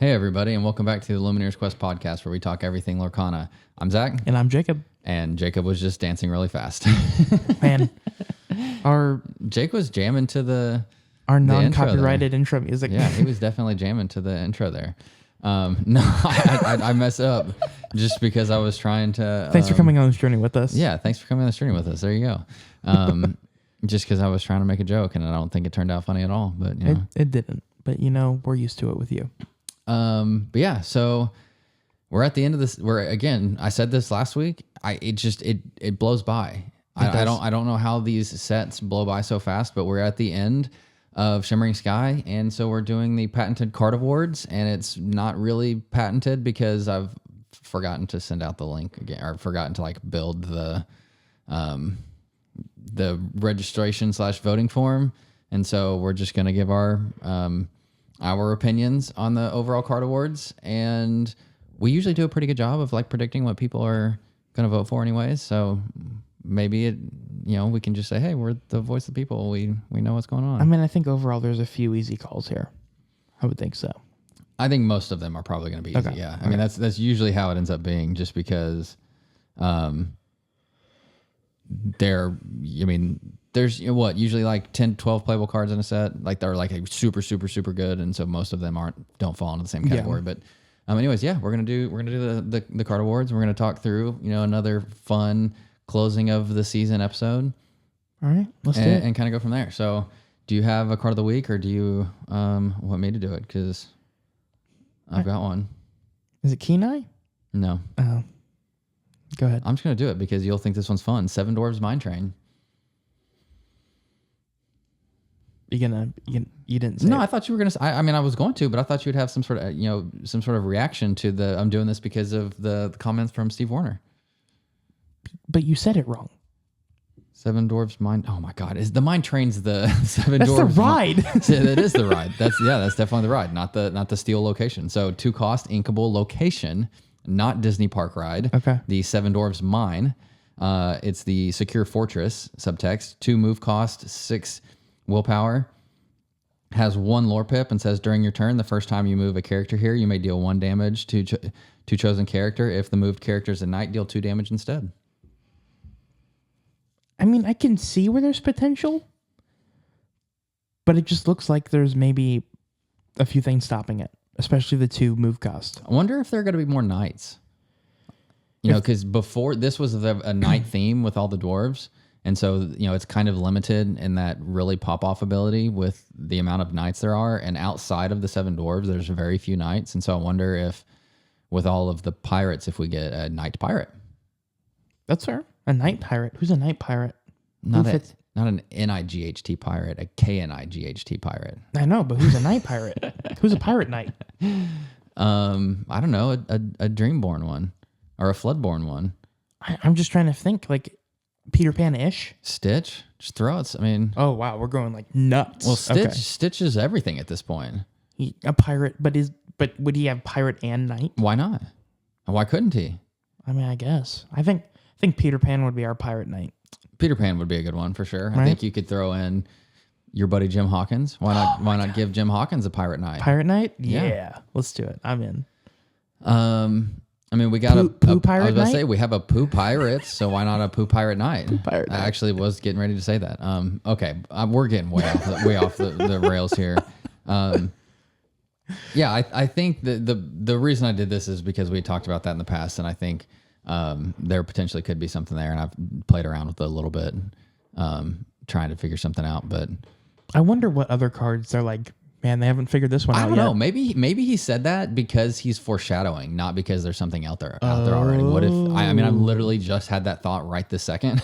Hey, everybody, and welcome back to the Illumineers Quest podcast, where we talk everything Lorcana. I'm Zach. And I'm Jacob. And Jacob was just dancing really fast. Man, Jake was jamming to our non-copyrighted intro music. Yeah, he was definitely jamming to the intro there. No, I messed up just because I was trying to... Thanks for coming on this journey with us. Yeah, thanks for coming on this journey with us. There you go. Just because I was trying to make a joke, and I don't think it turned out funny at all. But you know. It didn't. But, we're used to it with you. But yeah, so we're at the end of this. I said this last week. It blows by. I don't know how these sets blow by so fast, but we're at the end of Shimmering Sky, and so we're doing the patented card awards, and it's not really patented because I've forgotten to send out the link again, or forgotten to build the registration / voting form, and so we're just gonna give our opinions on the overall card awards, and we usually do a pretty good job of predicting what people are going to vote for anyways. So maybe we can just say, hey, we're the voice of the people. We know what's going on. I mean, I think overall there's a few easy calls here. I would think so. I think most of them are probably going to be easy. Yeah. I mean, that's usually how it ends up being, just because there's usually 10, 12 playable cards in a set. They're super, super, super good, and so most of them don't fall into the same category. Yeah. But anyways, yeah, we're gonna do the card awards. We're gonna talk through another fun closing of the season episode. All right, let's do it and kind of go from there. So, do you have a card of the week, or do you want me to do it? Because I've got one. Is it Kenai? No. Oh, go ahead. I'm just gonna do it because you'll think this one's fun. Seven Dwarves Mine Train. You didn't say no, it. I thought you were going to. I mean, I was going to, but I thought you'd have some sort of reaction to the. I'm doing this because of the comments from Steve Warner. But you said it wrong. Seven Dwarves Mine. Oh my God! Is the Mine Train's the Seven That's Dwarves? The ride. That is the ride. That's definitely the ride, not the steel location. So 2-cost inkable location, not Disney Park ride. Okay. The Seven Dwarves Mine. It's the secure fortress subtext. 2 move cost, 6 willpower, has 1 lore pip, and says during your turn, the first time you move a character here, you may deal 1 damage to chosen character. If the moved character is a knight, deal 2 damage instead. I mean, I can see where there's potential, but it just looks like there's maybe a few things stopping it, especially the 2 move cost. I wonder if there are going to be more knights. Because before this was a knight theme with all the dwarves. And so, it's kind of limited in that really pop-off ability with the amount of knights there are. And outside of the 7 dwarves, there's very few knights. And so I wonder if, with all of the pirates, if we get a knight pirate. That's fair. A knight pirate? Who's a knight pirate? Not an NIGHT pirate, a KNIGHT pirate. I know, but who's a knight pirate? Who's a pirate knight? I don't know, a Dreamborn one or a Floodborn one. I'm just trying to think, Peter Pan-ish? Stitch? Just throw it. I mean... Oh, wow. We're going, nuts. Well, Stitch is everything at this point. A pirate, but would he have pirate and knight? Why not? Why couldn't he? I mean, I guess. I think Peter Pan would be our pirate knight. Peter Pan would be a good one for sure. Right? I think you could throw in your buddy Jim Hawkins. Why not give Jim Hawkins a pirate knight? Pirate knight? Yeah. Let's do it. I'm in. I mean, we got Pooh pirate I was about knight? to say we have a Pooh pirate, so why not a Pooh pirate knight? Pooh pirate I knight. actually was getting ready to say that. Okay, we're getting way off the rails here. Yeah, I think the reason I did this is because we talked about that in the past, and I think there potentially could be something there, and I've played around with it a little bit, trying to figure something out. But I wonder what other cards they're like, man, they haven't figured this one out yet. I don't know. Maybe he said that because he's foreshadowing, not because there's something out there already. What if I mean, literally just had that thought right this second.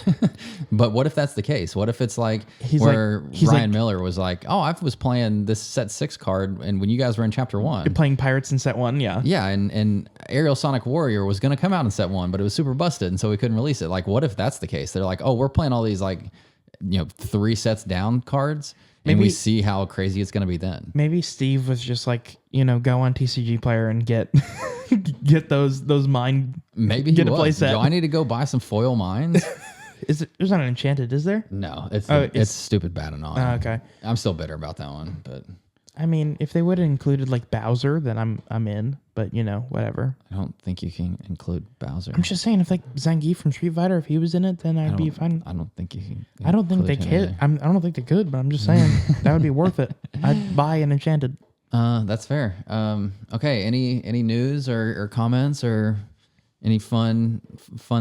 But what if that's the case? What if it's Ryan Miller was like, "Oh, I was playing this set 6 card, and when you guys were in chapter 1, you're playing pirates in set 1, yeah." Yeah, and Aerial Sonic Warrior was going to come out in set 1, but it was super busted, and so we couldn't release it. What if that's the case? They're like, "Oh, we're playing all these 3 sets down cards." And we see how crazy it's going to be then. Maybe Steve was just go on TCG Player and get those mine. Maybe get he a play was. set. Do I need to go buy some foil mines? There's not an enchanted, is there? No, it's stupid bad and all. Okay. I'm still bitter about that one, but I mean, if they would have included like Bowser, then I'm in. But whatever. I don't think you can include Bowser. I'm just saying, if like Zangief from Street Fighter, if he was in it, then I'd be fine. I don't think you can. I don't think they could. I don't think they could, but I'm just saying that would be worth it. I'd buy an Enchanted. That's fair. Okay. Any news or comments or any fun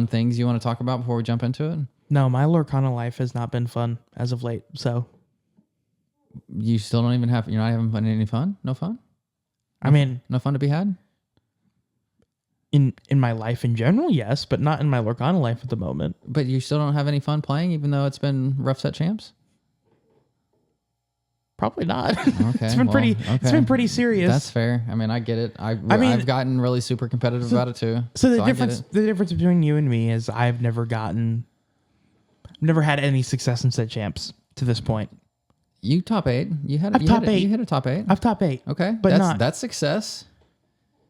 things you want to talk about before we jump into it? No, my Lorcana life has not been fun as of late. So you still don't even have. You're not having any fun. No fun. I mean, no fun to be had. In my life in general, yes, but not in my Lorcana life at the moment. But you still don't have any fun playing, even though it's been rough set champs? Probably not. Okay, It's been pretty serious. That's fair. I mean, I get it. I've gotten really super competitive about it too. So the difference between you and me is I've never had any success in set champs to this point. You top 8. You had top 8. You hit a top 8. I've top 8. Okay, but that's success.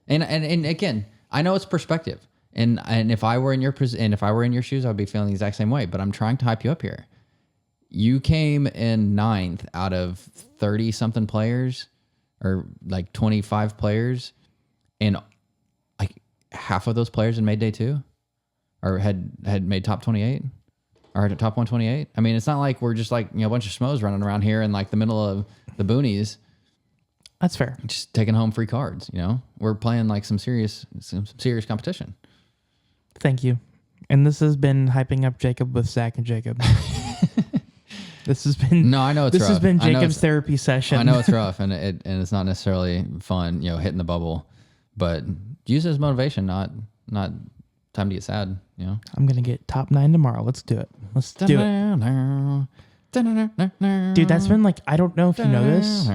And again, I know it's perspective. And if I were in your shoes, I'd be feeling the exact same way. But I'm trying to hype you up here. You came in 9th out of 30 something players, or like 25 players, and like half of those players had made day 2, or had made top 28, or top 128. I mean, it's not like we're just like a bunch of schmoes running around here in like the middle of the boonies. That's fair. Just taking home free cards. We're playing like some serious competition. Thank you. And this has been hyping up Jacob with Zach and Jacob. This has been I know it's this rough. has been Jacob's therapy session. I know it's rough and it's not necessarily fun, hitting the bubble, but use it as motivation, not time to get sad. I'm gonna get top 9 tomorrow. Let's do it. Let's do it. Dude, that's been like, I don't know if you know this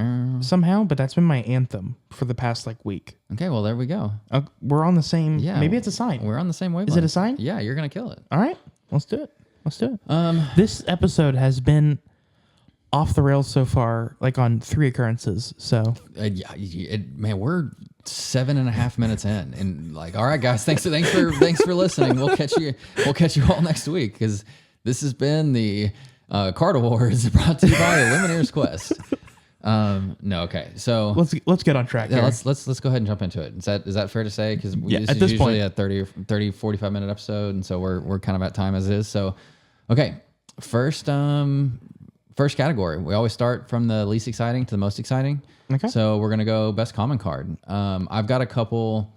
somehow, but that's been my anthem for the past like week. Okay, well there we go. We're on the same. Yeah, maybe it's a sign. We're on the same wavelength. Is it a sign? Yeah, you're gonna kill it. All right, let's do it. This episode has been off the rails so far, like on 3 occurrences. So man, we're 7.5 minutes in, and like, all right, guys, thanks for listening. We'll catch you all next week, because this has been the Card Awards, brought to you by Illumineers Quest. No, okay, so let's get on track. Yeah, let's go ahead and jump into it. Is that fair to say? Because this is usually a 30 45 minute episode, and so we're kind of at time as is. So, okay, first category. We always start from the least exciting to the most exciting. Okay. So we're gonna go best common card. I've got a couple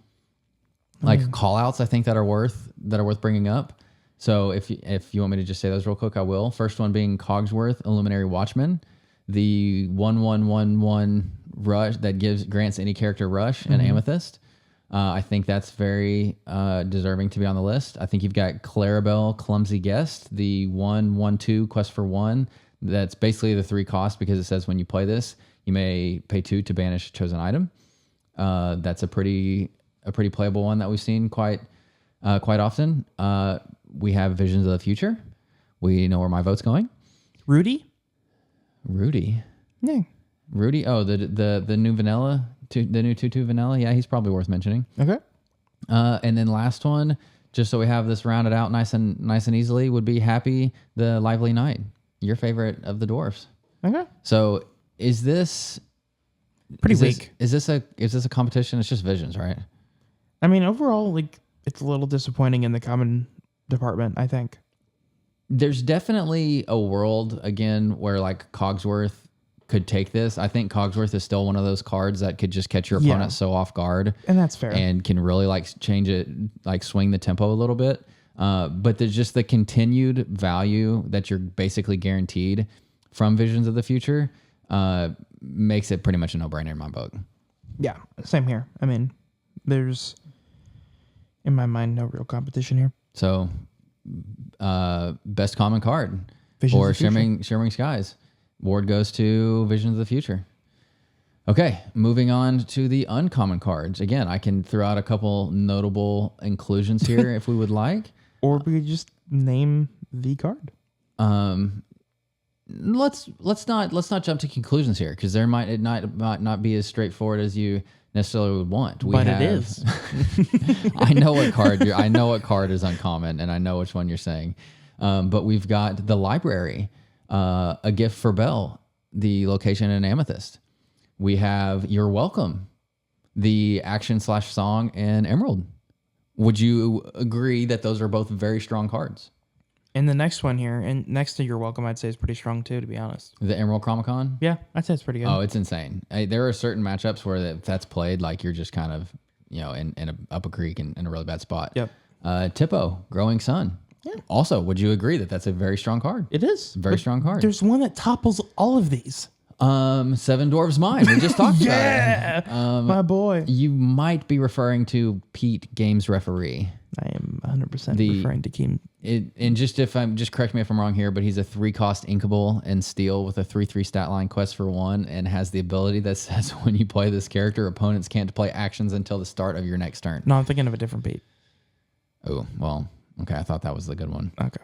like call outs I think that are worth bringing up. So if you want me to just say those real quick, I will. First one being Cogsworth, Illuminary Watchman, the 1/1/1/1 rush that grants any character rush and Amethyst. I think that's very deserving to be on the list. I think you've got Clarabelle, Clumsy Guest, the 1/1/2 quest for 1. That's basically the 3 cost, because it says when you play this, you may pay 2 to banish a chosen item. That's a pretty playable one that we've seen quite often. We have Visions of the Future. We know where my vote's going. Rudy. Yeah. Rudy. Oh, the new vanilla, the new 2/2 vanilla. Yeah, he's probably worth mentioning. Okay. And then last one, just so we have this rounded out nice and easily, would be Happy, the Lively Knight, your favorite of the dwarfs. Okay. So is this pretty weak? Is this a competition? It's just Visions, right? I mean, overall, like, it's a little disappointing in the common department, I think. There's definitely a world, again, where like Cogsworth could take this. I think Cogsworth is still one of those cards that could just catch your opponent so off guard. And that's fair. And can really like change it, like swing the tempo a little bit. But there's just the continued value that you're basically guaranteed from Visions of the Future makes it pretty much a no-brainer in my book. Yeah, same here. I mean, there's, in my mind, no real competition here. So, best common card Visions for of the Future. Shimmering Skies. Award goes to Visions of the Future. Okay, moving on to the uncommon cards. Again, I can throw out a couple notable inclusions here if we would like. Or we could just name the card. Let's not jump to conclusions here, because it might not be as straightforward as you necessarily would want. It is. I know what card is uncommon, and I know which one you're saying. But we've got the Library, a gift for Belle, the location in Amethyst. we have You're Welcome, the action/song, and Emerald. Would you agree that those are both very strong cards? And the next one here, and next to You're Welcome, I'd say is pretty strong too, to be honest. The Emerald Chromicon? Yeah, I'd say it's pretty good. Oh, it's insane. There are certain matchups where if that's played, like you're just kind of, up a creek in a really bad spot. Yep. Tippo, Growing Sun. Yeah. Also, would you agree that that's a very strong card? It is. Very strong card. There's one that topples all of these. Seven Dwarves Mine. We just talked about it. My boy. You might be referring to Pete, Games Referee. I am 100% referring to Keem. Just correct me if I'm wrong here, but he's a 3-cost inkable and steel with a 3/3 stat line quest for 1 and has the ability that says when you play this character, opponents can't play actions until the start of your next turn. No, I'm thinking of a different Pete. Oh, well, okay. I thought that was the good one. Okay.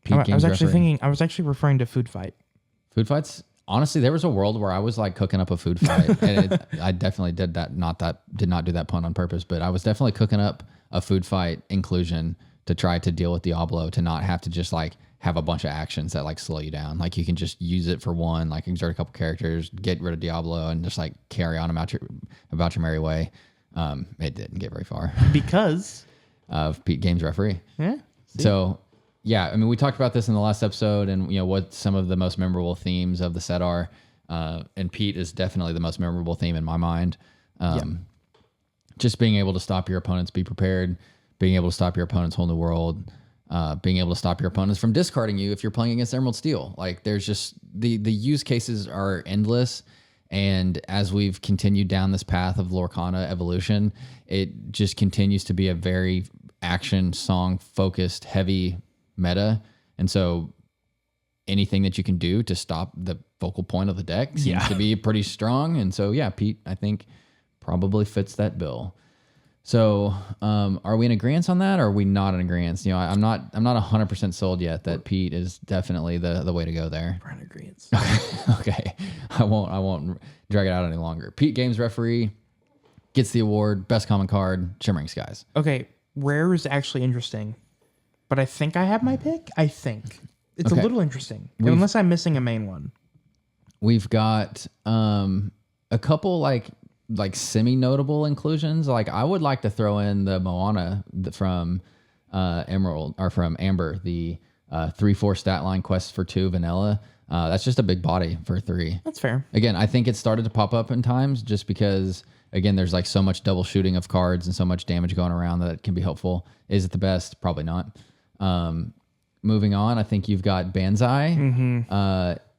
Pete, I was actually referring to Food Fight. Food Fights? Honestly, there was a world where I was like cooking up a food fight, and I definitely did that. Did not do that pun on purpose, but I was definitely cooking up a food fight inclusion to try to deal with Diablo, to not have to just like have a bunch of actions that like slow you down. Like you can just use it for one, like exert a couple characters, get rid of Diablo, and just like carry on about your merry way. It didn't get very far because of Pete, Games Referee. Yeah. See? So. Yeah, I mean, we talked about this in the last episode, and what some of the most memorable themes of the set are. And Pete is definitely the most memorable theme in my mind. Just being able to stop your opponents, be prepared, being able to stop your opponents, whole new world, being able to stop your opponents from discarding you if you're playing against Emerald Steel. Like, there's just the use cases are endless. And as we've continued down this path of Lorcana evolution, it just continues to be a very action song focused, heavy meta, and so anything that you can do to stop the focal point of the deck seems to be pretty strong. And so Pete, I think, probably fits that bill. So are we in agreement on that, or are we not in agreement? I'm not 100% sold yet that Pete is definitely the way to go there. We're in agreement. Okay. I won't drag it out any longer. Pete, Games Referee, gets the award, best common card, Shimmering Skies. Okay, rare is actually interesting. But I think I have my pick. I think it's a little interesting, unless I'm missing a main one. We've got a couple like semi-notable inclusions. Like I would like to throw in the Moana from Emerald or from Amber, the 3/4 stat line quest for 2 vanilla. That's just a big body for 3. That's fair. Again, I think it started to pop up in times just because. Again, there's like so much double shooting of cards and so much damage going around that it can be helpful. Is it the best? Probably not. Moving on, I think you've got Banzai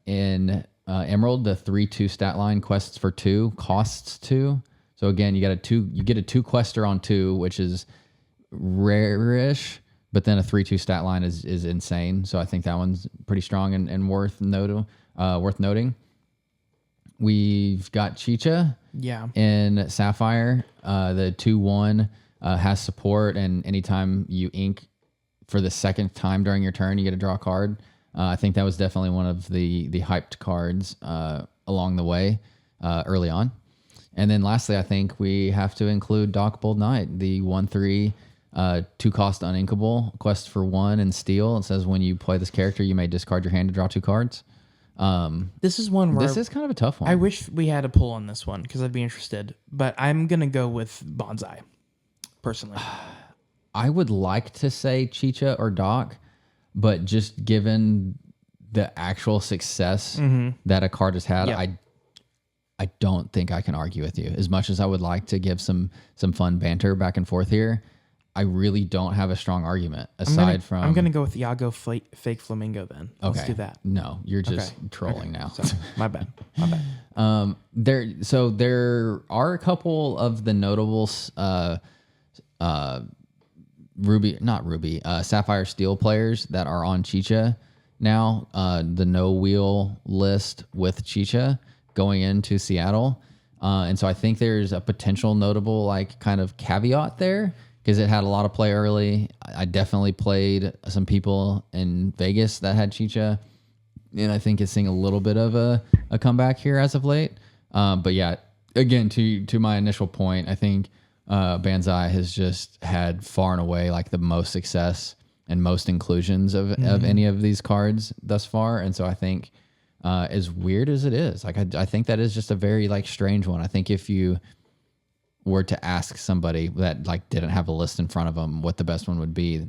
in Emerald, the 3/2 stat line quests for 2, costs 2. So again, you get a 2 quester on 2, which is rare-ish, but then a 3/2 stat line is insane. So I think that one's pretty strong and worth noting. We've got Chicha in Sapphire. The 2/1 has support, and anytime you ink for the second time during your turn, you get to draw a card. I think that was definitely one of the hyped cards along the way early on. And then lastly, I think we have to include Doc Bold Knight, the 1/3 2-cost uninkable quest for 1 and steel. It says when you play this character, you may discard your hand to draw 2 cards. This is one where this is kind of a tough one. I wish we had a pull on this one because I'd be interested, but I'm gonna go with Bonsai personally. I would like to say Chicha or Doc, but just given the actual success that a card has had, I don't think I can argue with you. As much as I would like to give some fun banter back and forth here, I really don't have a strong argument from. I'm gonna go with Iago Fake Flamingo then. Okay. Let's do that. No, you're just trolling now. Sorry. My bad. There are a couple of the notables Sapphire Steel players that are on Chicha now. The no wheel list with Chicha going into Seattle. And so I think there's a potential notable like kind of caveat there because it had a lot of play early. I definitely played some people in Vegas that had Chicha, and I think it's seeing a little bit of a comeback here as of late. But yeah, again, to my initial point, I think Banzai has just had far and away like the most success and most inclusions of any of these cards thus far. And so I think as weird as it is. Like I think that is just a very like strange one. I think if you were to ask somebody that like didn't have a list in front of them what the best one would be,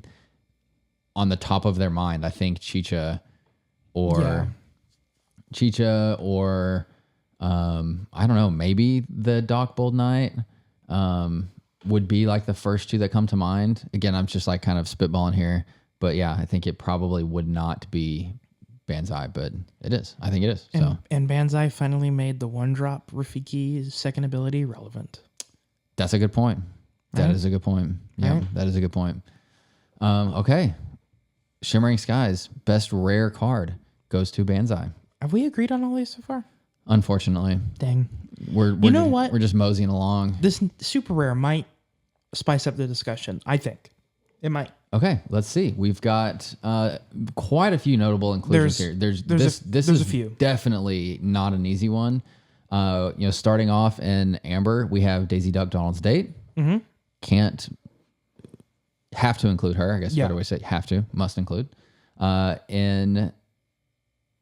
on the top of their mind, I think Chicha or I don't know, maybe the Doc Bold Knight would be like the first two that come to mind. Again, I'm just like kind of spitballing here, but yeah, I think it probably would not be Banzai, but it is. I think it is. And Banzai finally made the one drop Rafiki's second ability relevant. That's a good point. That is a good point. Yeah, that is a good point. Okay. Shimmering Skies, best rare card goes to Banzai. Have we agreed on all these so far? Unfortunately. Dang. We're just moseying along. This super rare might spice up the discussion. I think it might. Okay, let's see. We've got quite a few notable inclusions here. There's a few. Definitely not an easy one. Starting off in Amber, we have Daisy Duck Donald's Date. Mm-hmm. Have to include her. I guess better way to say have to, must include. In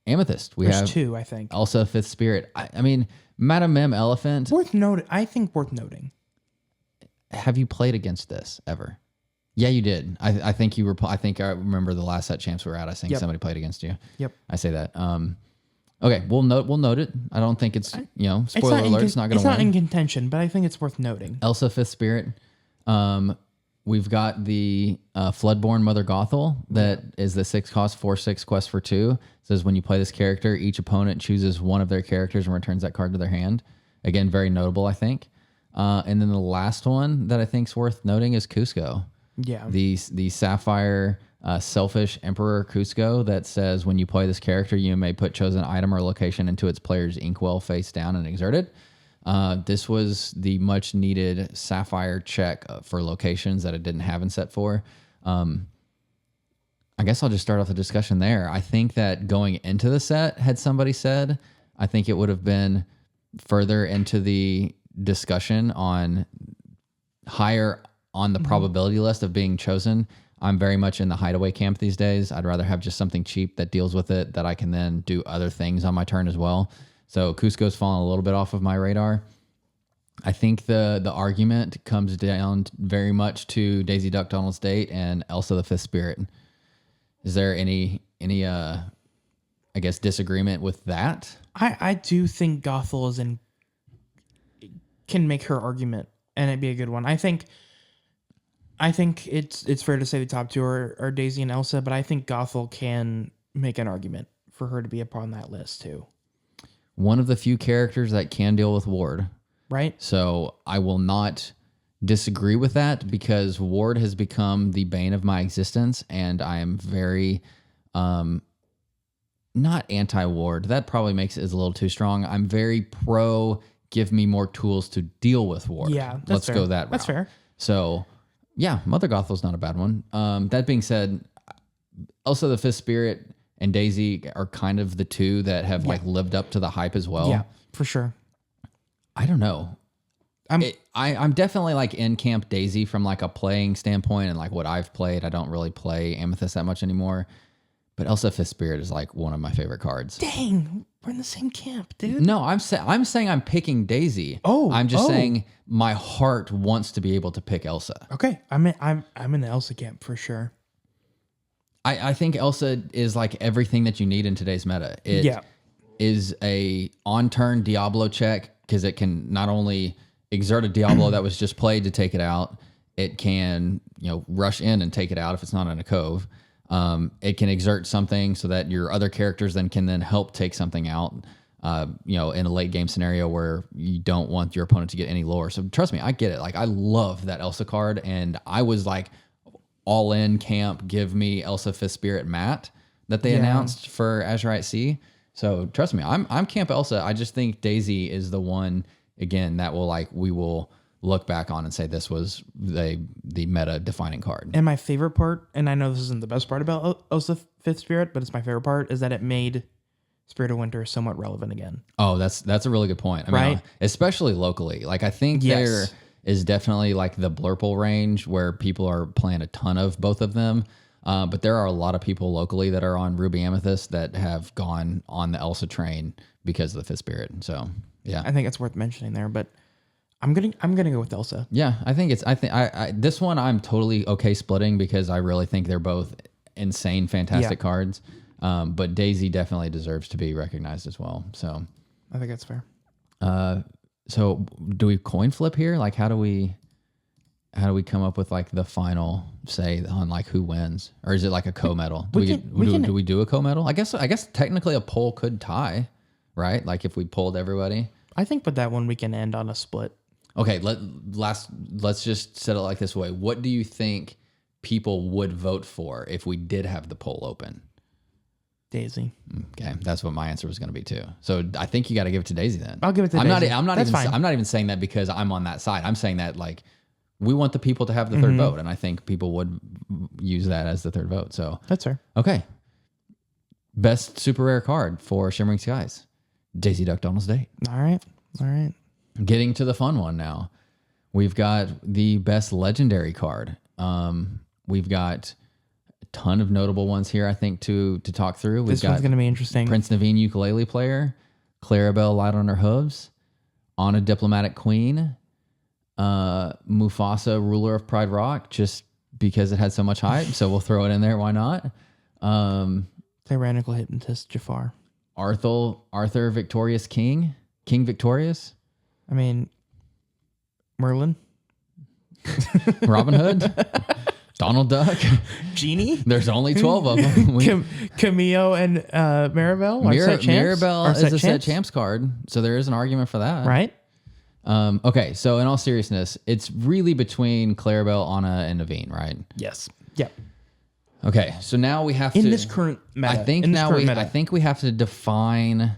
Amethyst, there's two, I think. Elsa, Fifth Spirit. I mean, Madame Mim Elephant. Worth noting. Have you played against this ever? Yeah, you did. I think you were. I think I remember the last set champs we were at. I think somebody played against you. Yep. I say that. Okay, we'll note it. I don't think it's spoiler alert. It's not going to win. It's not in contention, but I think it's worth noting. Elsa, Fifth Spirit. We've got the Floodborn Mother Gothel that is the 6-cost 4/6 quest for 2. It says when you play this character, each opponent chooses one of their characters and returns that card to their hand. Again, very notable, I think. And then the last one that I think is worth noting is Cusco. Yeah. The Sapphire Selfish Emperor Cusco that says when you play this character, you may put chosen item or location into its player's inkwell face down and exert it. This was the much needed Sapphire check for locations that it didn't have in set 4. I guess I'll just start off the discussion there. I think that going into the set, had somebody said, I think it would have been further into the discussion on higher on the probability list of being chosen. I'm very much in the hideaway camp these days. I'd rather have just something cheap that deals with it that I can then do other things on my turn as well. So Cusco's fallen a little bit off of my radar. I think the argument comes down very much to Daisy Duck Donald's Date and Elsa the Fifth Spirit. Is there any I guess disagreement with that? I do think Gothel can make her argument and it'd be a good one. I think it's fair to say the top two are Daisy and Elsa, but I think Gothel can make an argument for her to be upon that list too. One of the few characters that can deal with Ward. Right. So I will not disagree with that because Ward has become the bane of my existence, and I am very not anti-Ward. That probably makes it a little too strong. I'm very pro give me more tools to deal with Ward. Yeah, let's go that route. That's fair. So yeah, Mother Gothel's not a bad one. That being said, Elsa the Fifth Spirit and Daisy are kind of the two that have like lived up to the hype as well. Yeah, for sure. I don't know. I'm definitely like in camp Daisy from like a playing standpoint and like what I've played. I don't really play Amethyst that much anymore. But Elsa Fifth Spirit is like one of my favorite cards. Dang, we're in the same camp, dude. No, I'm saying I'm picking Daisy. I'm just saying my heart wants to be able to pick Elsa. Okay, I'm in the Elsa camp for sure. I think Elsa is like everything that you need in today's meta. It is a on-turn Diablo check because it can not only exert a Diablo that was just played to take it out, it can rush in and take it out if it's not in a cove. It can exert something so that your other characters can help take something out. In a late game scenario where you don't want your opponent to get any lower. So trust me, I get it. Like I love that Elsa card, and I was like all in camp. Give me Elsa Fifth Spirit Matt that they announced for Azurite Sea. So trust me, I'm camp Elsa. I just think Daisy is the one again that we will look back on and say this was the meta defining card. And my favorite part, and I know this isn't the best part about Elsa Fifth Spirit, but it's my favorite part, is that it made Spirit of Winter somewhat relevant again. Oh, that's a really good point. I mean, especially locally. Like I think there is definitely like the Blurple range where people are playing a ton of both of them. But there are a lot of people locally that are on Ruby Amethyst that have gone on the Elsa train because of the Fifth Spirit. So yeah, I think it's worth mentioning there, but I'm gonna go with Elsa. yeah, this one I'm totally okay splitting because I really think they're both insane, fantastic cards. But Daisy definitely deserves to be recognized as well. So I think that's fair. So do we coin flip here? Like, how do we come up with like the final say on like who wins, or is it like a co-medal? Do we do a co-medal? I guess technically a poll could tie, right? Like if we polled everybody. I think with that one we can end on a split. Okay, let's just set it like this way. What do you think people would vote for if we did have the poll open? Daisy. Okay, that's what my answer was going to be too. So I think you got to give it to Daisy then. I'll give it to Daisy. I'm not even saying that because I'm on that side. I'm saying that like we want the people to have the third vote, and I think people would use that as the third vote. So that's fair. Okay. Best super rare card for Shimmering Skies, Daisy Duck Donald's Date. All right. Getting to the fun one now. We've got the best legendary card. We've got a ton of notable ones here, I think, to talk through. This one's going to be interesting. Prince Naveen ukulele player, Clarabelle light on her hooves, Anna diplomatic queen, Mufasa ruler of Pride Rock, just because it had so much hype. So we'll throw it in there. Why not? Tyrannical hypnotist Jafar. Arthur victorious King Victorious. I mean, Merlin. Robin Hood. Donald Duck. Genie. There's only 12 of them. Cameo and Maribel. Maribel is a set champs card, so there is an argument for that. Right. Okay, so in all seriousness, it's really between Clarabelle, Anna, and Naveen, right? Yes. Yeah. Okay, so now we have in this current meta. I think we have to define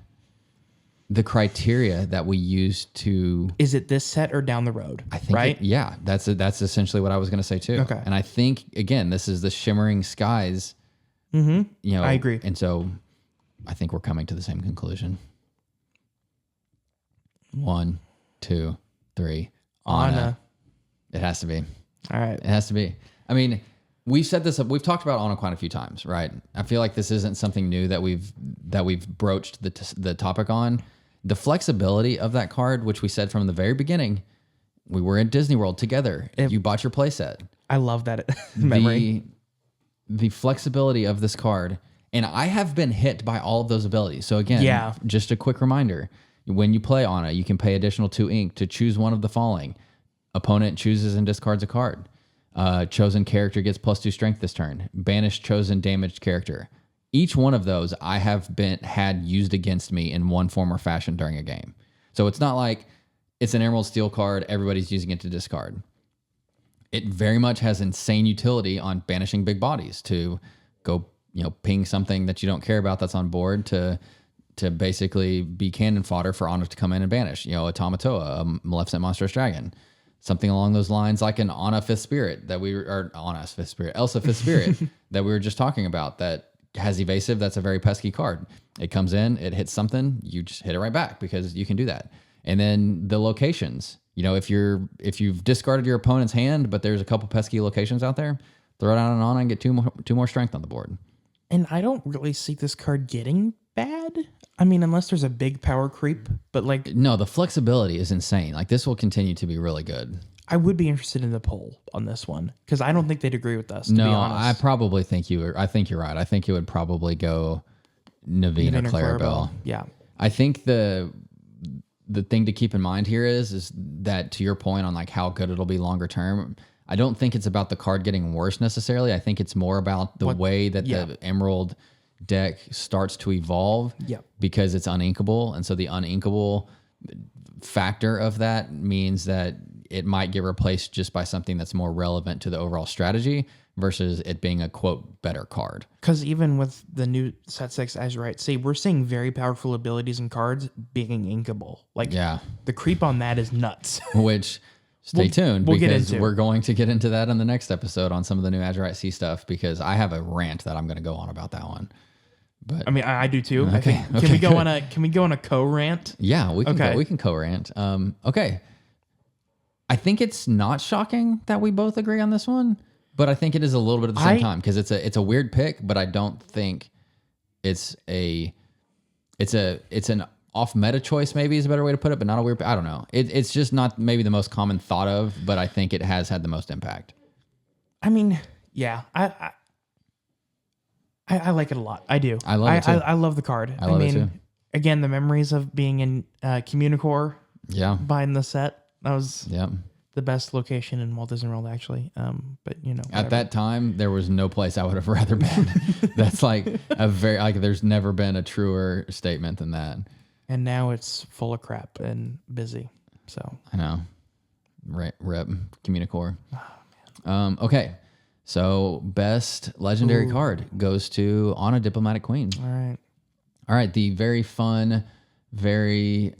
the criteria that we use to. Is it this set or down the road? I think, right? That's essentially what I was going to say too. Okay, and I think again, this is the Shimmering Skies. Mm-hmm. You know, I agree, and so I think we're coming to the same conclusion. 1, 2, 3. Anna. It has to be. All right. It has to be. I mean, we've said this. We've talked about Anna quite a few times, right? I feel like this isn't something new that we've broached the topic on. The flexibility of that card, which we said from the very beginning, we were in Disney World together. You bought your playset. I love that memory. The flexibility of this card, and I have been hit by all of those abilities. So again, just a quick reminder. When you play Anna, you can pay additional 2 ink to choose one of the following. Opponent chooses and discards a card. Chosen character gets +2 strength this turn. Banished chosen damaged character. Each one of those I have had used against me in one form or fashion during a game. So it's not like it's an Emerald Steel card, everybody's using it to discard. It very much has insane utility on banishing big bodies to go, ping something that you don't care about that's on board to basically be cannon fodder for Anna to come in and banish. A Tamatoa, a Maleficent Monstrous Dragon. Something along those lines, like an Elsa Fifth Spirit that we were just talking about that has evasive. That's a very pesky card. It comes in, it hits something, you just hit it right back because you can do that. And then the locations, if you've discarded your opponent's hand, but there's a couple pesky locations out there, throw it out on Anna and get two more strength on the board. And I don't really see this card getting bad. I mean, unless there's a big power creep, but no, the flexibility is insane. Like this will continue to be really good. I would be interested in the poll on this one because I don't think they'd agree with us. To be honest. I probably think I think you're right. I think it would probably go Naveen or Clarabelle. Yeah. I think the thing to keep in mind here is that to your point on like how good it'll be longer term, I don't think it's about the card getting worse necessarily. I think it's more about the way that the Emerald deck starts to evolve because it's uninkable. And so the uninkable factor of that means that it might get replaced just by something that's more relevant to the overall strategy versus it being a quote better card. Because even with the new set 6, as you right, say we're seeing very powerful abilities and cards being inkable. The creep on that is nuts. Which stay tuned because we're going to get into that in the next episode on some of the new Azurite Sea stuff because I have a rant that I'm going to go on about that one. But I mean, I do too. Okay, I think, can we go on a co-rant? Yeah, we can. We can co-rant. Okay. I think it's not shocking that we both agree on this one. But I think it is a little bit at the same time because it's a weird pick, but I don't think it's an off meta choice. Maybe is a better way to put it, but not a weird. I don't know. It's just not maybe the most common thought of, but I think it has had the most impact. I mean, yeah, I like it a lot. I do. I love it too. I love the card. I love it too. Again, the memories of being in Communicore. Yeah. Buying the set. That was Yeah. the best location in Walt Disney World, actually. But you know, at that time, there was no place I would have rather been. That's like there's never been a truer statement than that. And now it's full of crap and busy. So I know. Rep Communicore. Oh, okay. So best legendary card goes to On a Diplomatic Queen. All right. The very fun, very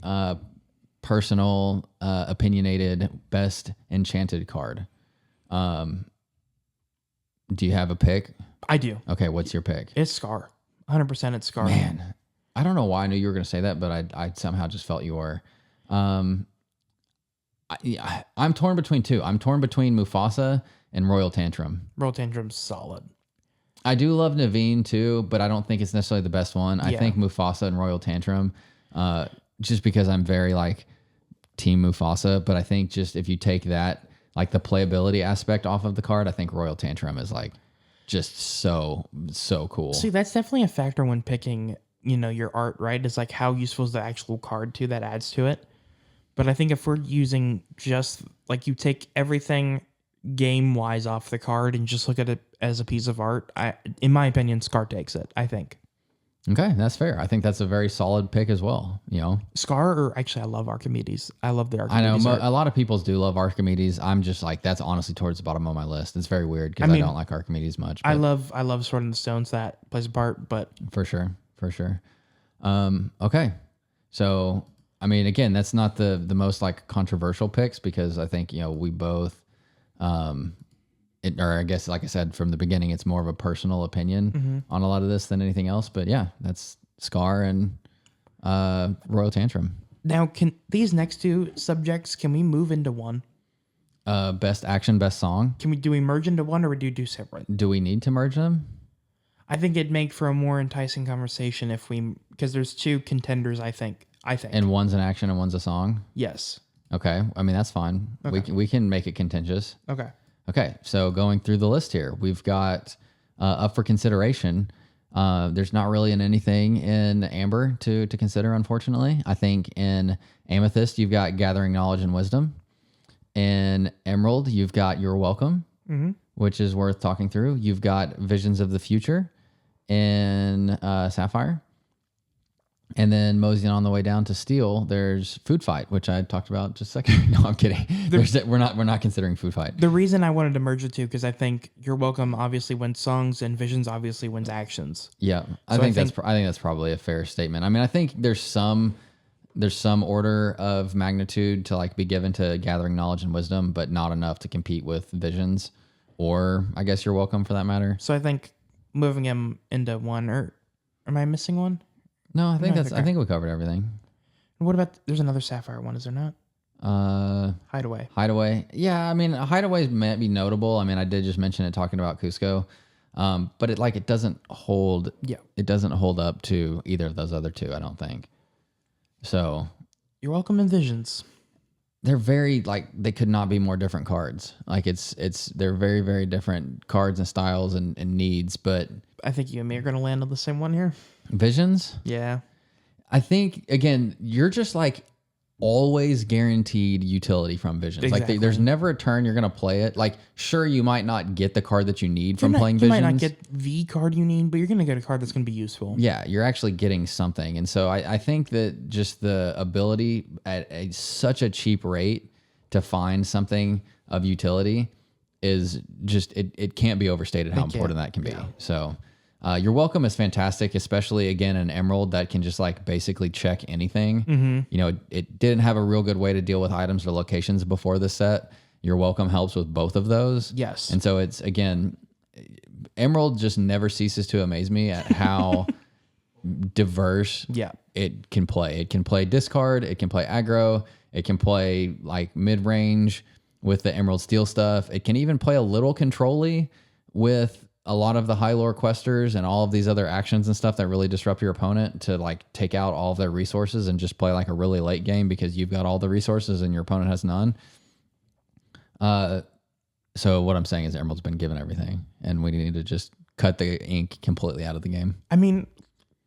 personal, opinionated best enchanted card. Do you have a pick? I do. Okay. What's your pick? It's Scar. 100% it's Scar. Man, I don't know why I knew you were going to say that, but I somehow just felt you were. I'm torn between two. I'm torn between Mufasa and Royal Tantrum. Royal Tantrum's solid. I do love Naveen too, but I don't think it's necessarily the best one. I think Mufasa and Royal Tantrum, just because I'm very like Team Mufasa, but I think just if you take that, like the playability aspect off of the card, I think Royal Tantrum is like just so cool. See, that's definitely a factor when picking, you know, your art, right? It's like how useful is the actual card too that adds to it. But I think if we're using just like you take everything game wise off the card and just look at it as a piece of art, in my opinion, Scar takes it, I think. Okay, that's fair. I think that's a very solid pick as well. You know, Scar, or actually, I love Archimedes. I love the Archimedes. I know art. a lot of people do love Archimedes. I'm just like that's honestly towards the bottom of my list. It's very weird because I don't like Archimedes much. I love Sword in the Stones. That plays a part, but for sure. Okay, so I mean, again, that's not the most like controversial picks because I think we both. Or I guess, like I said from the beginning, it's more of a personal opinion on a lot of this than anything else. But yeah, that's Scar and Royal Tantrum. Now, can these next two subjects, can we move into one? Best action, best song. Do we merge into one, or do we do separate? Do we need to merge them? I think it'd make for a more enticing conversation because there's two contenders. I think. And one's an action and one's a song. Yes. Okay. I mean, that's fine. Okay. We can make it contentious. Okay. So going through the list here, we've got up for consideration. There's not really anything in Amber to consider, unfortunately. I think in Amethyst, you've got Gathering Knowledge and Wisdom. In Emerald, you've got You're Welcome, which is worth talking through. You've got Visions of the Future in Sapphire. And then moseying on the way down to Steel, there's Food Fight, which I talked about just a second. No, I'm kidding. We're not considering Food Fight. The reason I wanted to merge the two because I think You're Welcome obviously wins songs and Visions obviously wins actions. Yeah, I think that's probably a fair statement. I mean, I think there's some order of magnitude to like be given to Gathering Knowledge and Wisdom, but not enough to compete with Visions, or I guess You're Welcome for that matter. So I think moving them into one, or am I missing one? No, I think I think we covered everything. What about there's another Sapphire one, is there not? Hideaway. Hideaway. Yeah, I mean, Hideaway might be notable. I mean, I did just mention it talking about Cusco. But it doesn't hold. Yeah. It doesn't hold up to either of those other two, I don't think. So You're Welcome in Visions. They're very they could not be more different cards. Like they're very, very different cards and styles and needs, but I think you and me are gonna land on the same one here. Visions? Yeah. I think again, you're just like always guaranteed utility from Visions. Exactly. Like there's never a turn you're gonna play it. Like sure, you might not get the card that you need from playing Visions. You might not get the card you need, but you're gonna get a card that's gonna be useful. Yeah, you're actually getting something. And so I think that just the ability at such a cheap rate to find something of utility is just it can't be overstated how important that can be. Yeah. So You're Welcome is fantastic, especially again in Emerald that can just like basically check anything. You know, it didn't have a real good way to deal with items or locations before this set. You're Welcome helps with both of those. Yes. And so it's again, Emerald just never ceases to amaze me at how diverse it can play. It can play discard, it can play aggro, it can play like mid-range, with the Emerald Steel stuff. It can even play a little control-y with a lot of the high lore questers and all of these other actions and stuff that really disrupt your opponent to like take out all of their resources and just play like a really late game because you've got all the resources and your opponent has none. So what I'm saying is Emerald's been given everything and we need to just cut the ink completely out of the game. I mean,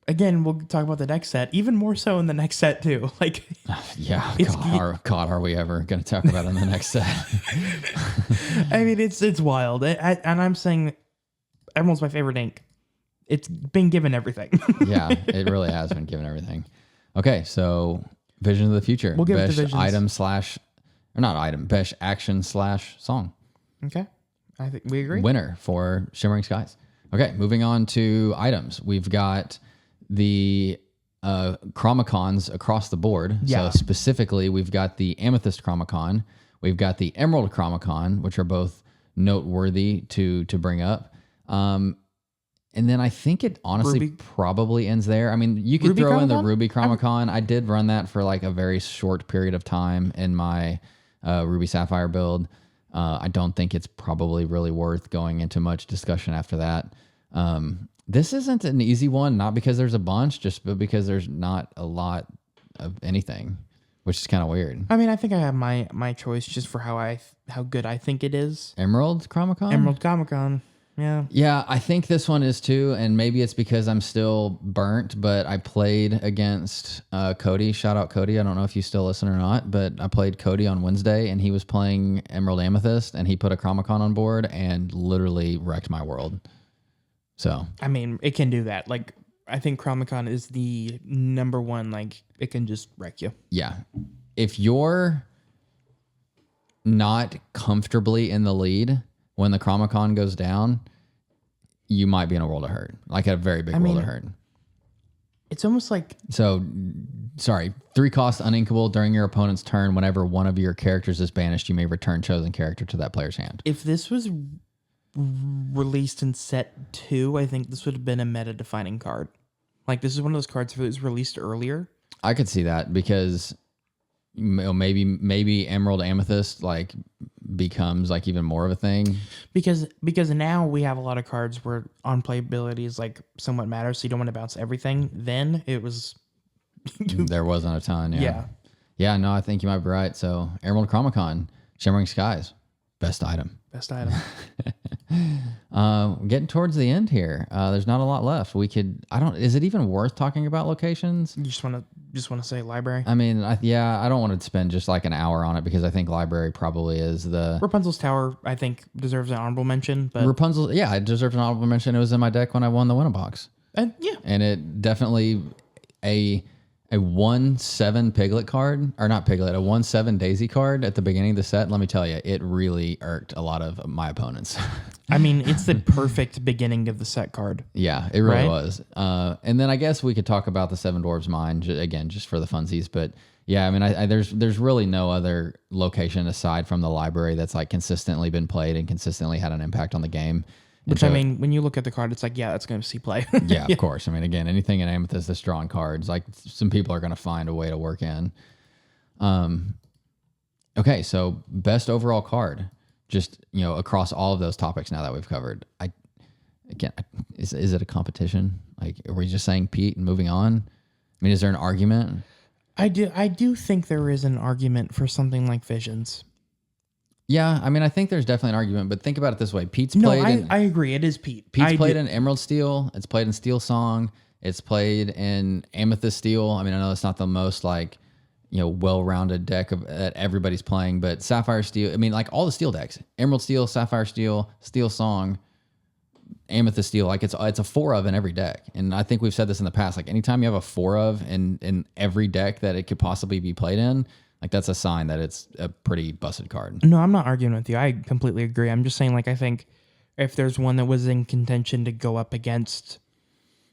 again, we'll talk about the next set, even more so in the next set too. Like, yeah, God, are we ever going to talk about it in the next set? I mean, it's wild. And I'm saying Emerald's my favorite ink. It's been given everything. Yeah, it really has been given everything. Okay, so Vision of the Future. We'll give it best to Visions. best action / song. Okay. I think we agree. Winner for Shimmering Skies. Okay, moving on to items. We've got the Chromacons across the board. Yeah. So specifically, we've got the Amethyst Chromacon. We've got the Emerald Chromacon, which are both noteworthy to bring up. And then I think it honestly probably ends there. I mean, you could Ruby throw in the Chromacon? Ruby Chromacon. I did run that for like a very short period of time in my Ruby Sapphire build. I don't think it's probably really worth going into much discussion after that. This isn't an easy one, not because there's a bunch, but because there's not a lot of anything, which is kind of weird. I mean, I think I have my choice just for how good I think it is. Emerald Chromacon? Emerald Chromacon. Yeah. Yeah, I think this one is too, and maybe it's because I'm still burnt, but I played against Cody. Shout out Cody. I don't know if you still listen or not, but I played Cody on Wednesday, and he was playing Emerald Amethyst, and he put a Chromacon on board and literally wrecked my world. So I mean, it can do that. Like, I think Chromacon is the number one. Like, it can just wreck you. Yeah. If you're not comfortably in the lead when the Chromacon goes down, you might be in a world of hurt, like a very big world of hurt. It's almost like... So, sorry, 3 cost uninkable during your opponent's turn. Whenever one of your characters is banished, you may return chosen character to that player's hand. If this was released in set 2, I think this would have been a meta-defining card. Like, this is one of those cards, if it was released earlier. I could see that because maybe Emerald Amethyst like becomes like even more of a thing. Because now we have a lot of cards where on playability is like somewhat matters, so you don't want to bounce everything. Then it was... There wasn't a ton, Yeah. Yeah, no, I think you might be right. So Emerald Chromacon, Shimmering Skies, best item. Best item. Getting towards the end here. There's not a lot left. Is it even worth talking about locations? You just want to say library? I mean, I don't want to spend just like an hour on it because I think library probably is the... Rapunzel's Tower, I think, deserves an honorable mention. But Rapunzel, yeah, it deserves an honorable mention. It was in my deck when I won the Winnabox. Yeah. And it definitely... A 1/7 Piglet card, or not Piglet, a 1/7 Daisy card at the beginning of the set. Let me tell you, it really irked a lot of my opponents. I mean, it's the perfect beginning of the set card. Yeah, it really was. And then I guess we could talk about the Seven Dwarves Mine again, just for the funsies. But yeah, I mean, there's really no other location aside from the library that's like consistently been played and consistently had an impact on the game. Which, I mean, when you look at the card, it's like, yeah, that's going to see play. Yeah, of course. I mean, again, anything in Amethyst that's drawing cards, like some people are going to find a way to work in. Okay, so best overall card, just, across all of those topics now that we've covered. Is it a competition? Like, are we just saying Pete and moving on? I mean, is there an argument? I do think there is an argument for something like Visions. Yeah, I mean, I think there's definitely an argument, but think about it this way. I agree. It is Pete. Pete's played in Emerald Steel. It's played in Steel Song. It's played in Amethyst Steel. I mean, I know it's not the most like, well-rounded deck that everybody's playing, but Sapphire Steel, I mean, like all the Steel decks, Emerald Steel, Sapphire Steel, Steel Song, Amethyst Steel, like it's a 4 of in every deck. And I think we've said this in the past, like anytime you have a 4 of in every deck that it could possibly be played in, like that's a sign that it's a pretty busted card. No, I'm not arguing with you. I completely agree. I'm just saying, like, I think if there's one that was in contention to go up against,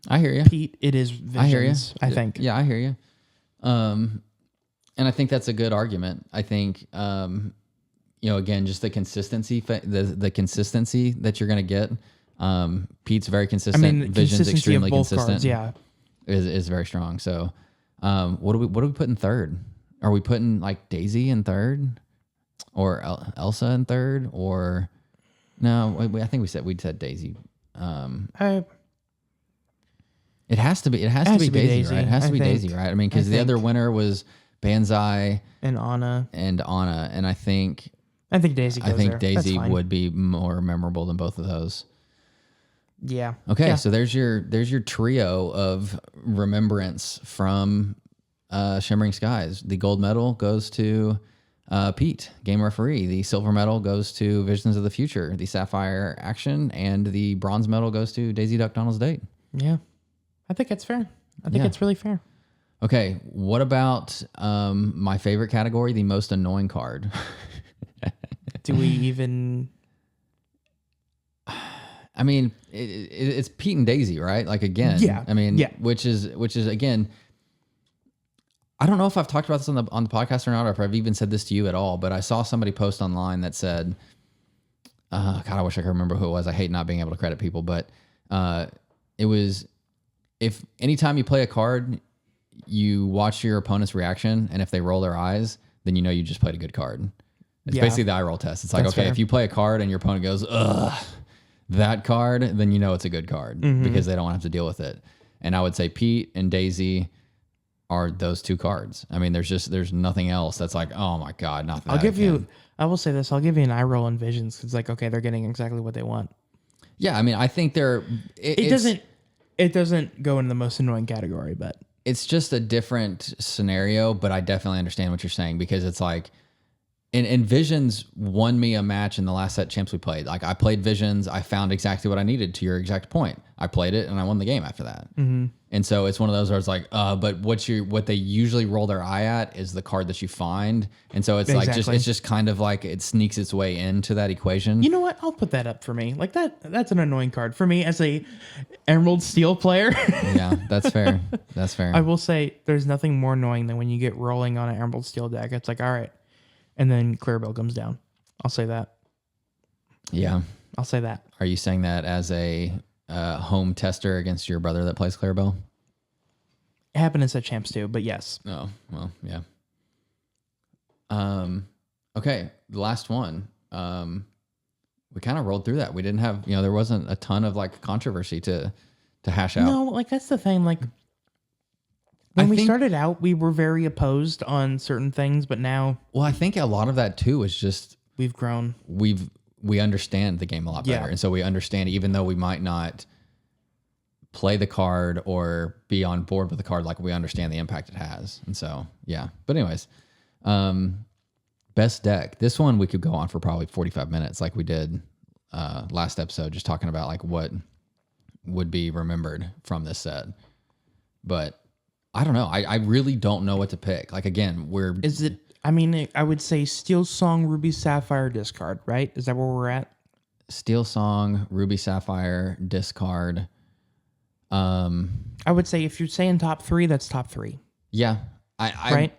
I hear you, Pete, it is Visions. I hear you. I think. Yeah, I hear you. And I think that's a good argument. I think, again, just the consistency, the consistency that you're going to get. Pete's very consistent. I mean, Vision's extremely of both consistent. Cards, yeah, is very strong. So, what do we put in third? Are we putting like Daisy in third? or Elsa in third, or no? I think we'd said Daisy. It has to be. It has to be Daisy, right? It has to be Daisy, right? I mean, because the other winner was Banzai and Anna, and I think Daisy. Daisy would be more memorable than both of those. Yeah. Okay, yeah. so there's your trio of remembrance from Shimmering Skies. The gold medal goes to Pete, game referee. The silver medal goes to Visions of the Future, the sapphire action, and the bronze medal goes to Daisy Duck Donald's date. Yeah, I think it's fair. I think it's really fair. Okay, what about my favorite category, the most annoying card? Do we even... I mean, it's Pete and Daisy, right? Like, again, yeah. I mean, which is again, I don't know if I've talked about this on the podcast or not, or if I've even said this to you at all, but I saw somebody post online that said, God, I wish I could remember who it was. I hate not being able to credit people, but it was, if anytime you play a card, you watch your opponent's reaction, and if they roll their eyes, then you know you just played a good card. It's basically the eye roll test. It's like, okay, if you play a card and your opponent goes, ugh, that card, then you know it's a good card because they don't have to deal with it. And I would say Pete and Daisy are those two cards. I mean, there's nothing else that's like, oh my God, not that. I will say this, I'll give you an eye roll in Visions. It's like, okay, they're getting exactly what they want. Yeah, I mean, I think it doesn't go in the most annoying category, but it's just a different scenario, but I definitely understand what you're saying, because it's like, and Visions won me a match in the last set champs we played. Like, I played Visions, I found exactly what I needed, to your exact point. I played it and I won the game after that. Mm-hmm. And so it's one of those where it's like, but what they usually roll their eye at is the card that you find. And so it's it's just kind of like it sneaks its way into that equation. You know what? I'll put that up for me. Like that's an annoying card for me as a Emerald Steel player. Yeah, that's fair. That's fair. I will say there's nothing more annoying than when you get rolling on an Emerald Steel deck. It's like, all right. And then Clarabelle comes down. I'll say that. Yeah. I'll say that. Are you saying that as a home tester against your brother that plays Clarabelle? It happened in set champs too, but yes. Oh, well, yeah. Okay, the last one. We kind of rolled through that. We didn't have, there wasn't a ton of like controversy to hash out. No, like that's the thing. Like when we started out, we were very opposed on certain things, but now, well, I think a lot of that too is just we've grown. We understand the game a lot better, and so we understand, even though we might not play the card or be on board with the card, like, we understand the impact it has. And so, yeah. But anyways, best deck. This one we could go on for probably 45 minutes, like we did last episode, just talking about like what would be remembered from this set. But I don't know. I really don't know what to pick. Like, again, I would say Steel Song, Ruby Sapphire, discard, right? Is that where we're at? Steel Song, Ruby Sapphire, discard. I would say if you're saying top three, that's top three. Yeah. Right?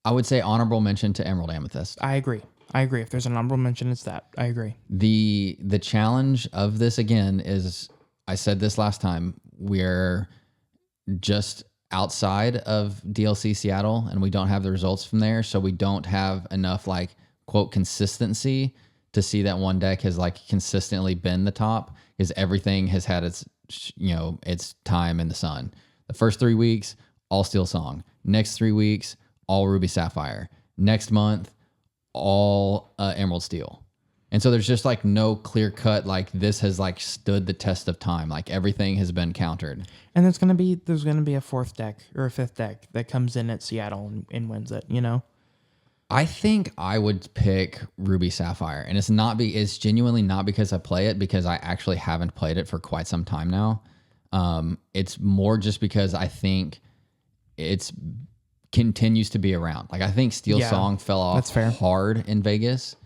I would say honorable mention to Emerald Amethyst. I agree. If there's an honorable mention, it's that. I agree. The challenge of this, again, is, I said this last time, we're just outside of DLC Seattle and we don't have the results from there. So we don't have enough like quote consistency to see that one deck has like consistently been the top, because everything has had its, its time in the sun. The first 3 weeks, all Steel Song. Next 3 weeks, all Ruby Sapphire. Next month, all Emerald Steel. And so there's just like no clear cut, like this has like stood the test of time. Like everything has been countered. And there's gonna be a fourth deck or a fifth deck that comes in at Seattle and wins it, I think I would pick Ruby Sapphire, and it's genuinely not because I play it, because I actually haven't played it for quite some time now. It's more just because I think it's continues to be around. Like, I think Steel Song fell off hard in Vegas,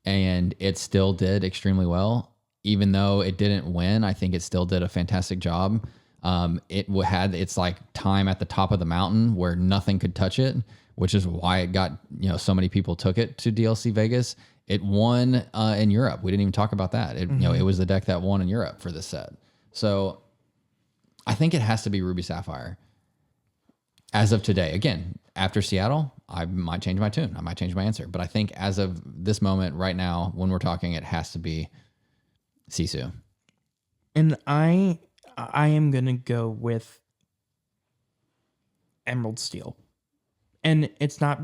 and it still did extremely well. Even though it didn't win, I think it still did a fantastic job. It had its like time at the top of the mountain where nothing could touch it, which is why it got, so many people took it to DLC Vegas. It won in Europe. We didn't even talk about that. It was the deck that won in Europe for this set. So I think it has to be Ruby Sapphire as of today. Again, after Seattle, I might change my tune. I might change my answer. But I think as of this moment right now, when we're talking, it has to be Sisu. And I am gonna go with Emerald Steel. And it's not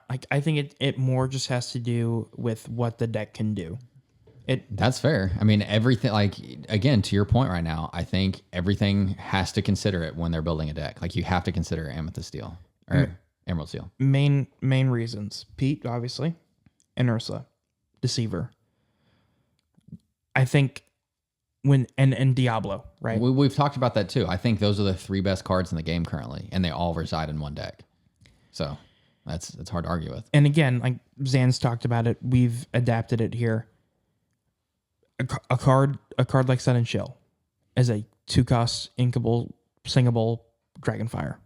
like, I think it more just has to do with what the deck can do. That's fair. I mean, everything, like, again, to your point right now, I think everything has to consider it when they're building a deck. Like, you have to consider Amethyst Steel or Emerald Steel. Main reasons: Pete, obviously, and Ursa, Deceiver. I think and Diablo, right? We've talked about that too. I think those are the 3 best cards in the game currently, and they all reside in one deck. So it's hard to argue with. And again, like Zan's talked about it, we've adapted it here. A card like Sun and Chill is a 2-cost inkable, singable Dragonfire,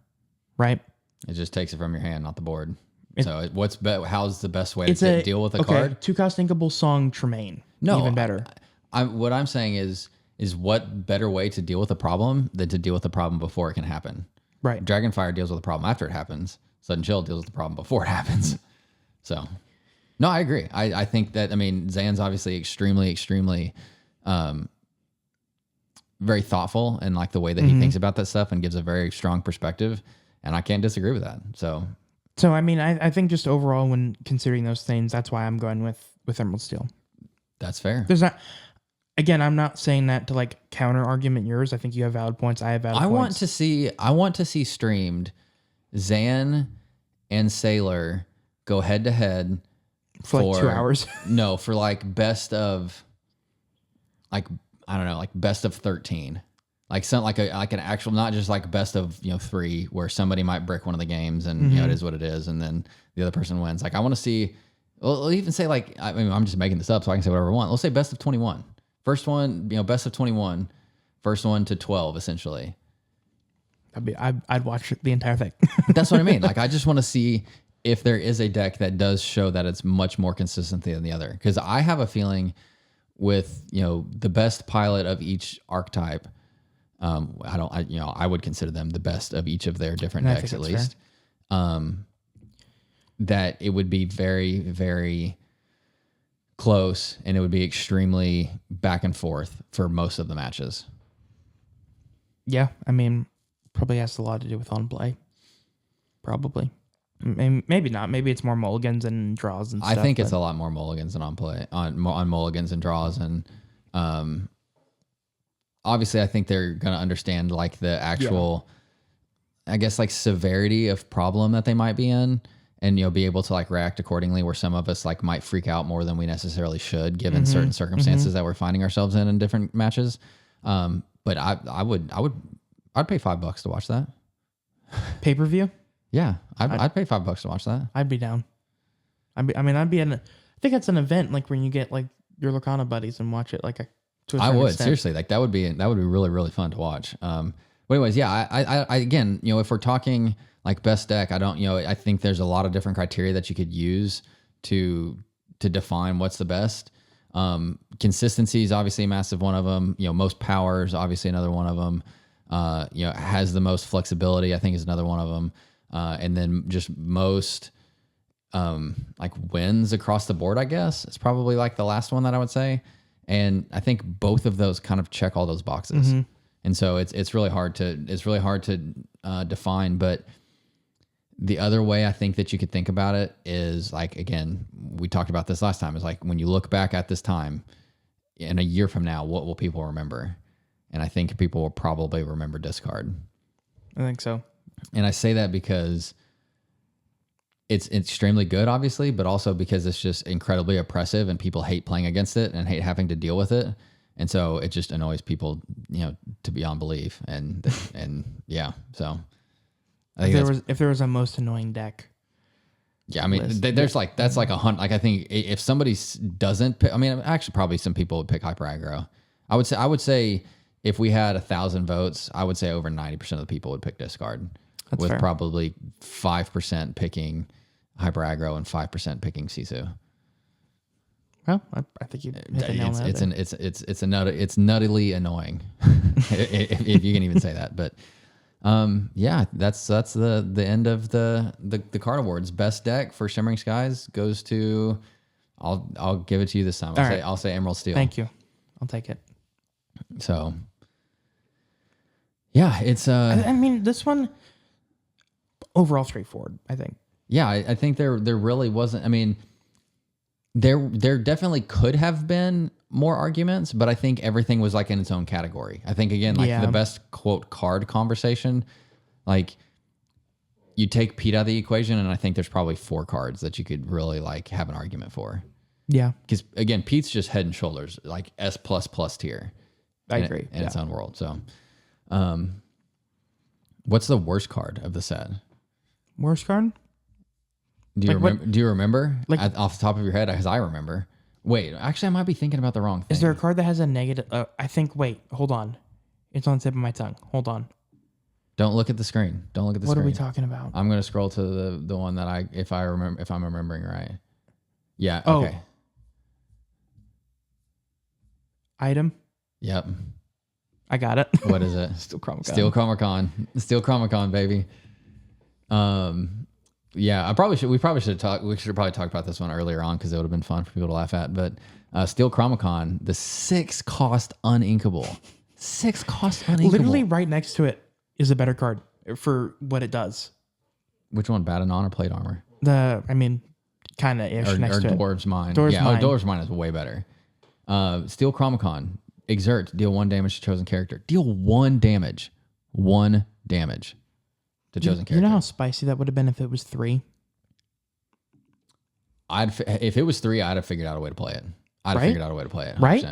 right? It just takes it from your hand, not the board. So how's the best way to deal with a card? 2-cost inkable Song Tremaine. No, even better. What I'm saying is what better way to deal with a problem than to deal with the problem before it can happen? Right. Dragonfire deals with the problem after it happens. Sudden Chill deals with the problem before it happens. So, no, I agree. I think that, I mean, Zan's obviously extremely, very thoughtful in like the way that he thinks about that stuff and gives a very strong perspective. And I can't disagree with that. So I mean, I think just overall when considering those things, that's why I'm going with Emerald Steel. That's fair. There's not, again, I'm not saying that to like counter argument yours. I think you have valid points. I have valid points. I want to see streamed Zan and Sailor go head to head for like 2 hours. No, for like best of, like, I don't know, like best of 13. Like some like an actual, not just like best of 3 where somebody might brick one of the games and it is what it is, and then the other person wins. Like I want to see. We'll even say like, I mean, I'm just making this up so I can say whatever I want. Let's say best of 21. First one, best of 21. First one to 12, essentially. I'd watch the entire thing. That's what I mean. Like, I just want to see if there is a deck that does show that it's much more consistent than the other. Because I have a feeling with, the best pilot of each archetype, I would consider them the best of each of their different decks at least. That it would be very, very close and it would be extremely back and forth for most of the matches. Yeah, I mean, probably has a lot to do with on play. Probably. Maybe not. Maybe it's more mulligans and draws and stuff. I think it's a lot more mulligans than on play, on mulligans and draws. And obviously, I think they're going to understand like the actual, I guess, like severity of problem that they might be in, and be able to like react accordingly. Where some of us like might freak out more than we necessarily should, given certain circumstances that we're finding ourselves in different matches. But I'd pay $5 to watch that. Pay-per-view? Yeah, I'd pay $5 to watch that. I'd be down. I think that's an event like when you get like your Locana buddies and watch it like I would extent. Seriously, like that would be really, really fun to watch. But anyways, yeah, I again, if we're talking like best deck, I think there's a lot of different criteria that you could use to define what's the best. Consistency is obviously a massive one of them. Most power is obviously another one of them. Has the most flexibility, I think, is another one of them. And then just most like wins across the board, I guess, it's probably like the last one that I would say. And I think both of those kind of check all those boxes. And so it's really hard to define. But the other way I think that you could think about it is like, again, we talked about this last time, is like when you look back at this time in a year from now, what will people remember? And I think people will probably remember discard. I think so. And I say that because it's extremely good, obviously, but also because it's just incredibly oppressive and people hate playing against it and hate having to deal with it. And so it just annoys people, to beyond belief. And yeah, so I think if there was a most annoying deck. Yeah, I mean, there's like, that's like a hunt. Like, I think if somebody doesn't pick, I mean, actually probably some people would pick hyper aggro. I would say if we had 1,000 votes, I would say over 90% of the people would pick discard. That's with fair. Probably 5% picking hyper aggro and 5% picking Sisu. Well, I think you hit the nail on that. It's nuttily annoying, if you can even say that. But Yeah, that's the end of the card awards. Best deck for Shimmering Skies goes to. I'll give it to you this time. I'll say Emerald Steel. Thank you. I'll take it. So, yeah, it's I mean, this one overall straightforward, I think. Yeah, I think there really wasn't. I mean, there definitely could have been more arguments, but I think everything was like in its own category. I think again, like the best quote card conversation, like you take Pete out of the equation, and I think there's probably 4 cards that you could really like have an argument for. Yeah, because again, Pete's just head and shoulders like S++ tier. I agree in its own world. So, what's the worst card of the set? Worst card? Do you remember? Do you remember? Like off the top of your head, as I remember. Wait, actually, I might be thinking about the wrong thing. Is there a card that has a negative? I think. Wait, hold on. It's on the tip of my tongue. Hold on. Don't look at the screen. Don't look at the screen. What are we talking about? I'm gonna scroll to the one that if I'm remembering right. Yeah. Oh. Okay. Item. Yep. I got it. What is it? Steel Chromacon. Steel Chromacon, baby. Yeah, we probably should probably talk about this one earlier on because it would have been fun for people to laugh at. But Steel Chromacon, the 6 cost uninkable. 6 cost uninkable. Literally right next to it is a better card for what it does. Which one? Badanon or Plate Armor? Kind of ish next to it. Dwarves Mine. Dwarves Mine. Dwarves Mine is way better. Steel Chromacon. Exert. Deal 1 damage to chosen character. Deal 1 damage. 1 damage to chosen character. You know how spicy that would have been if it was 3? If it was 3, I'd have figured out a way to play it. I'd have figured out a way to play it. 100%. Right?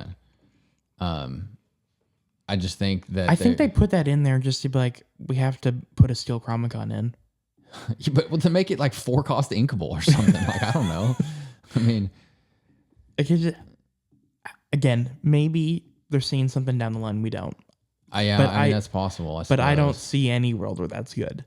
I just think that I think they put that in there just to be like, we have to put a Steel Chromacon in. But to make it like 4 cost inkable or something. Like, I don't know. I mean, again, maybe they're seeing something down the line we don't. I mean, that's possible. But I don't see any world where that's good.